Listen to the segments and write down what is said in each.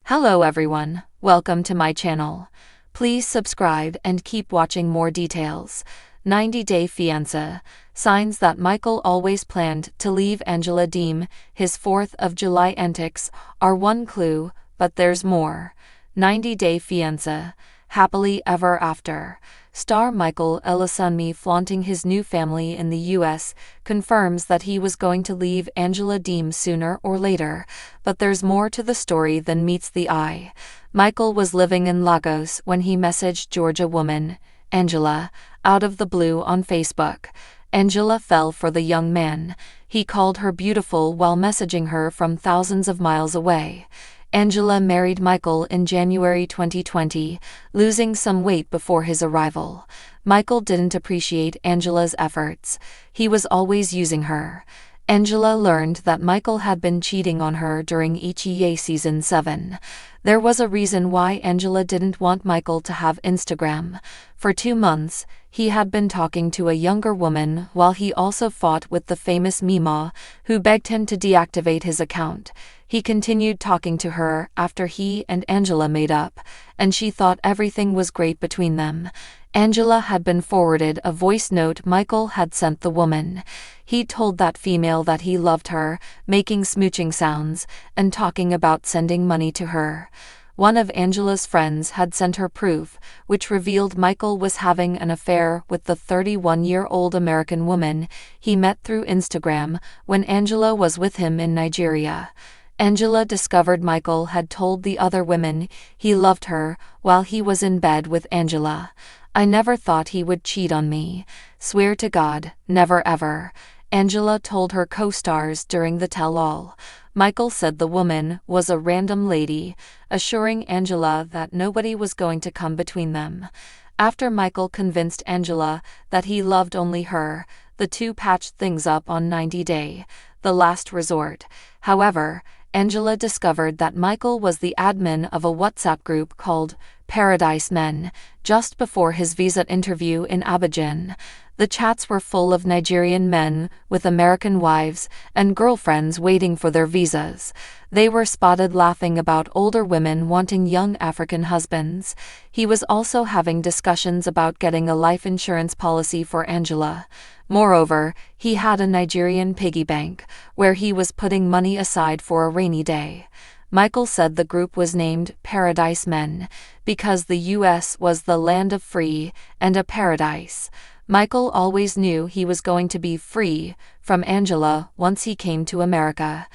Hello everyone, welcome to my channel. Please subscribe and keep watching more details. 90-day fiancé. Signs that Michael always planned to leave Angela Deem. His 4th of July antics are one clue, but there's more. 90-day fiancé. Happily ever after. Star Michael Elisumi, flaunting his new family in the US, confirms that he was going to leave Angela Deem sooner or later, but there's more to the story than meets the eye. Michael was living in Lagos when he messaged Georgia woman, Angela, out of the blue on Facebook. Angela fell for the young man. He called her beautiful while messaging her from thousands of miles away. Angela married Michael in January 2020, losing some weight before his arrival. Michael didn't appreciate Angela's efforts. He was always using her. Angela learned that Michael had been cheating on her during Ichiye season 7. There was a reason why Angela didn't want Michael to have Instagram. For 2 months, he had been talking to a younger woman while he also fought with the famous Mima, who begged him to deactivate his account. He continued talking to her after he and Angela made up, and she thought everything was great between them. Angela had been forwarded a voice note Michael had sent the woman. He told that female that he loved her, making smooching sounds, and talking about sending money to her. One of Angela's friends had sent her proof, which revealed Michael was having an affair with the 31-year-old American woman he met through Instagram when Angela was with him in Nigeria. Angela discovered Michael had told the other women he loved her while he was in bed with Angela. "I never thought he would cheat on me. Swear to God, never ever," Angela told her co-stars during the tell-all. Michael said the woman was a random lady, assuring Angela that nobody was going to come between them. After Michael convinced Angela that he loved only her, the two patched things up on 90 Day, the last resort. However, Angela discovered that Michael was the admin of a WhatsApp group called Paradise Men just before his visa interview in Abidjan. The chats were full of Nigerian men with American wives and girlfriends waiting for their visas. They were spotted laughing about older women wanting young African husbands. He was also having discussions about getting a life insurance policy for Angela. Moreover, he had a Nigerian piggy bank, where he was putting money aside for a rainy day. Michael said the group was named Paradise Men because the US was the land of free and a paradise. Michael always knew he was going to be free from Angela once he came to America.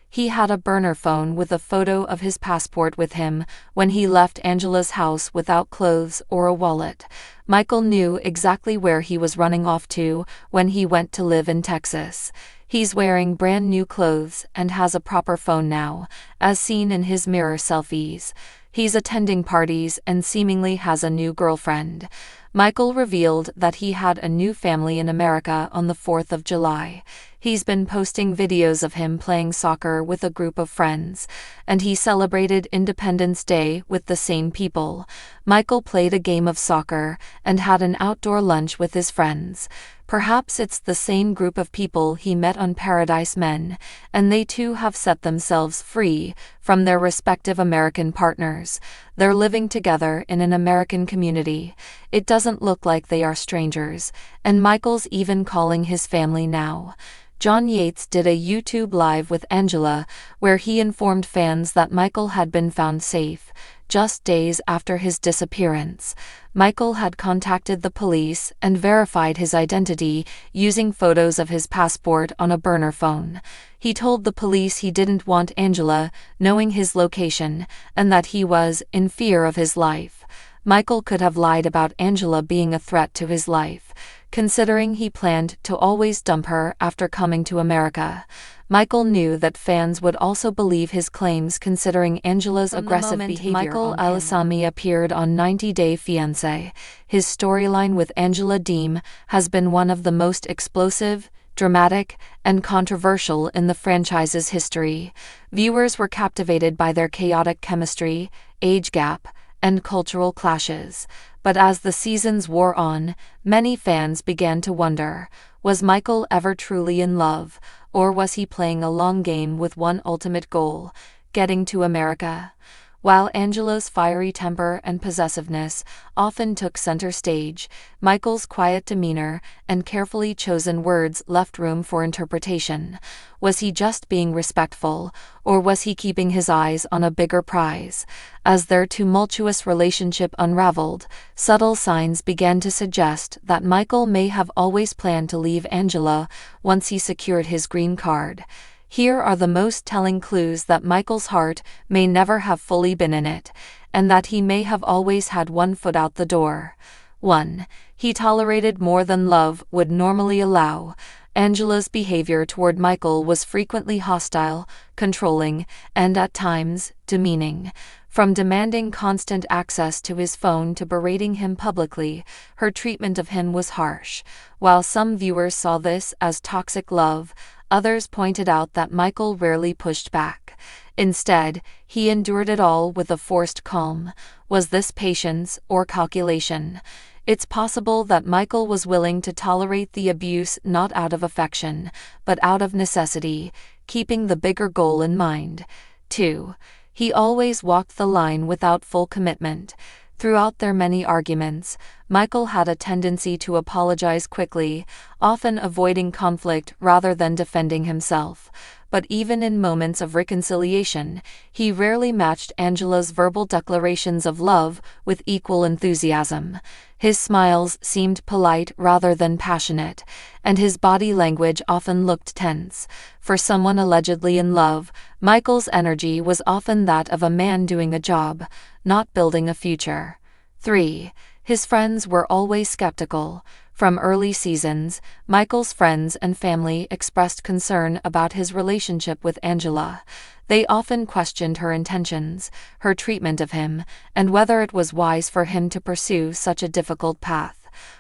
He had a burner phone with a photo of his passport with him when he left Angela's house without clothes or a wallet. Michael knew exactly where he was running off to when he went to live in Texas. He's wearing brand new clothes and has a proper phone now, as seen in his mirror selfies. He's attending parties and seemingly has a new girlfriend. Michael revealed that he had a new family in America on the 4th of July. He's been posting videos of him playing soccer with a group of friends, and he celebrated Independence Day with the same people. Michael played a game of soccer and had an outdoor lunch with his friends. Perhaps it's the same group of people he met on Paradise Men, and they too have set themselves free from their respective American partners. They're living together in an American community. It doesn't look like they are strangers, and Michael's even calling his family now. John Yates did a YouTube live with Angela where he informed fans that Michael had been found safe, just days after his disappearance. Michael had contacted the police and verified his identity using photos of his passport on a burner phone. He told the police he didn't want Angela knowing his location and that he was in fear of his life. Michael could have lied about Angela being a threat to his life, considering he planned to always dump her after coming to America. Michael knew that fans would also believe his claims considering Angela's aggressive behavior. Michael Elisumi appeared on 90 Day Fiancé. His storyline with Angela Deem has been one of the most explosive, dramatic, and controversial in the franchise's history. Viewers were captivated by their chaotic chemistry, age gap, and cultural clashes. But as the seasons wore on, many fans began to wonder, was Michael ever truly in love, or was he playing a long game with one ultimate goal, getting to America? While Angela's fiery temper and possessiveness often took center stage, Michael's quiet demeanor and carefully chosen words left room for interpretation. Was he just being respectful, or was he keeping his eyes on a bigger prize? As their tumultuous relationship unraveled, subtle signs began to suggest that Michael may have always planned to leave Angela once he secured his green card. Here are the most telling clues that Michael's heart may never have fully been in it, and that he may have always had one foot out the door. 1. He tolerated more than love would normally allow. Angela's behavior toward Michael was frequently hostile, controlling, and at times, demeaning. From demanding constant access to his phone to berating him publicly, her treatment of him was harsh. While some viewers saw this as toxic love, others pointed out that Michael rarely pushed back. Instead, he endured it all with a forced calm. Was this patience or calculation? It's possible that Michael was willing to tolerate the abuse not out of affection, but out of necessity, keeping the bigger goal in mind. 2. He always walked the line without full commitment. Throughout their many arguments, Michael had a tendency to apologize quickly, often avoiding conflict rather than defending himself. But even in moments of reconciliation, he rarely matched Angela's verbal declarations of love with equal enthusiasm. His smiles seemed polite rather than passionate, and his body language often looked tense. For someone allegedly in love, Michael's energy was often that of a man doing a job, not building a future. 3. His friends were always skeptical. From early seasons, Michael's friends and family expressed concern about his relationship with Angela. They often questioned her intentions, her treatment of him, and whether it was wise for him to pursue such a difficult path.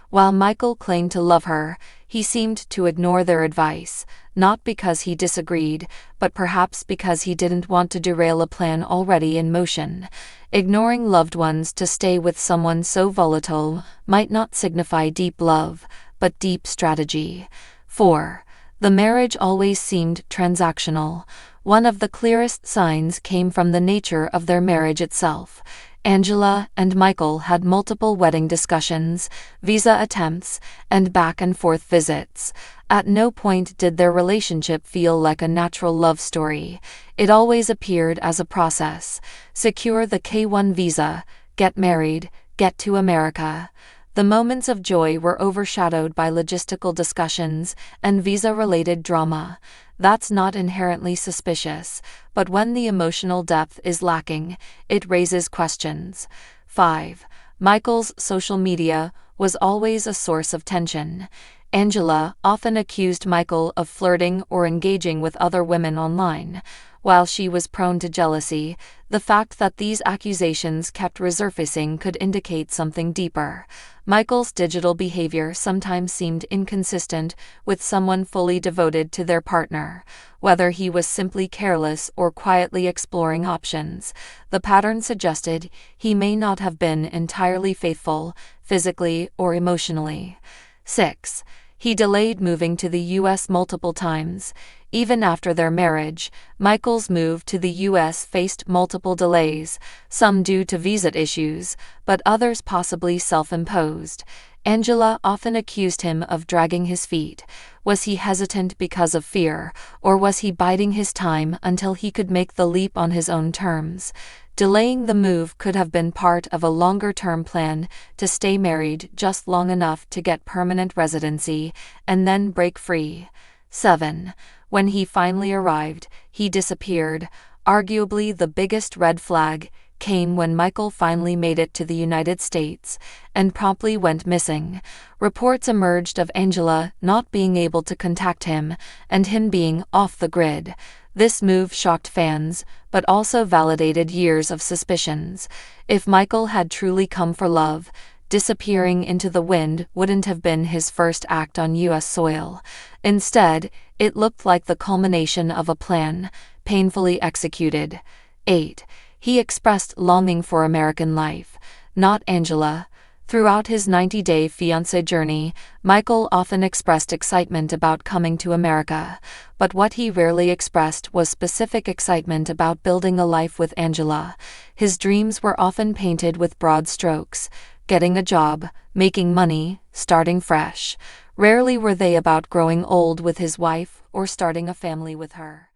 While Michael claimed to love her, he seemed to ignore their advice, not because he disagreed, but perhaps because he didn't want to derail a plan already in motion. Ignoring loved ones to stay with someone so volatile might not signify deep love, but deep strategy. 4. The marriage always seemed transactional. One of the clearest signs came from the nature of their marriage itself. Angela and Michael had multiple wedding discussions, visa attempts, and back-and-forth visits. At no point did their relationship feel like a natural love story. It always appeared as a process. Secure the K-1 visa, get married, get to America. The moments of joy were overshadowed by logistical discussions and visa-related drama. That's not inherently suspicious, but when the emotional depth is lacking, it raises questions. 5. Michael's social media was always a source of tension. Angela often accused Michael of flirting or engaging with other women online. While she was prone to jealousy, the fact that these accusations kept resurfacing could indicate something deeper. Michael's digital behavior sometimes seemed inconsistent with someone fully devoted to their partner. Whether he was simply careless or quietly exploring options, the pattern suggested he may not have been entirely faithful, physically or emotionally. 6. He delayed moving to the U.S. multiple times. Even after their marriage, Michael's move to the U.S. faced multiple delays, some due to visa issues, but others possibly self-imposed. Angela often accused him of dragging his feet. Was he hesitant because of fear, or was he biding his time until he could make the leap on his own terms? Delaying the move could have been part of a longer-term plan to stay married just long enough to get permanent residency and then break free. 7. When he finally arrived, he disappeared. Arguably the biggest red flag came when Michael finally made it to the United States and promptly went missing. Reports emerged of Angela not being able to contact him and him being off the grid. This move shocked fans, but also validated years of suspicions. If Michael had truly come for love, disappearing into the wind wouldn't have been his first act on U.S. soil. Instead, it looked like the culmination of a plan, painfully executed. 8. He expressed longing for American life, not Angela. Throughout his 90-day fiancé journey, Michael often expressed excitement about coming to America, but what he rarely expressed was specific excitement about building a life with Angela. His dreams were often painted with broad strokes: getting a job, making money, starting fresh. Rarely were they about growing old with his wife or starting a family with her.